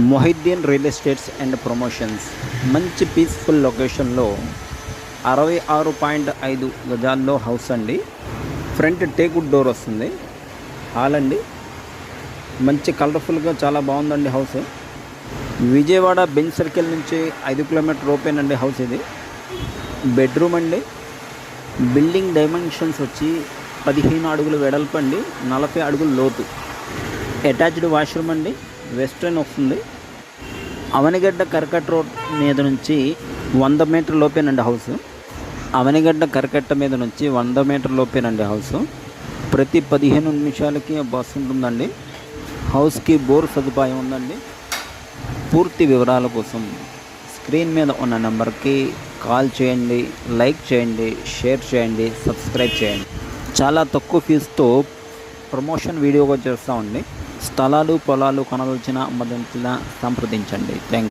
Mohiuddin real estates and promotions మంచి peaceful లొకేషన్లో 66.5 గజాల్లో హౌస్ అండి. ఫ్రంట్ టేకుడ్ డోర్ వస్తుంది. హాల్ అండి, మంచి కలర్ఫుల్గా చాలా బాగుందండి హౌస్. విజయవాడ బెంచ్ సర్కిల్ నుంచి 5 కిలోమీటర్ ఓపెన్ హౌస్ ఇది. బెడ్రూమ్ అండి. బిల్డింగ్ డైమెన్షన్స్ వచ్చి 15 అడుగులు వెడల్పు అండి, 40 అడుగులు లోతు. అటాచ్డ్ వాష్రూమ్ అండి, వెస్ట్రన్ వస్తుంది. అవనిగడ్డ కరకట్ట రోడ్ మీద నుంచి 100 మీటర్ల లోపేనండి హౌస్. అవనిగడ్డ కరకట్ట మీద నుంచి 100 మీటర్ల లోపేనండి హౌస్. ప్రతి 15 నిమిషాలకి బస్సు ఉంటుందండి. హౌస్కి బోర్ సదుపాయం ఉందండి. పూర్తి వివరాల కోసం స్క్రీన్ మీద ఉన్న నెంబర్కి కాల్ చేయండి, లైక్ చేయండి, షేర్ చేయండి, సబ్స్క్రైబ్ చేయండి. చాలా తక్కువ ఫీజుతో ప్రమోషన్ వీడియోగా చేస్తామండి. స్థలాలు పొలాలు కొనవలసిన అమ్మదలిచిన సంప్రదించండి. థ్యాంక్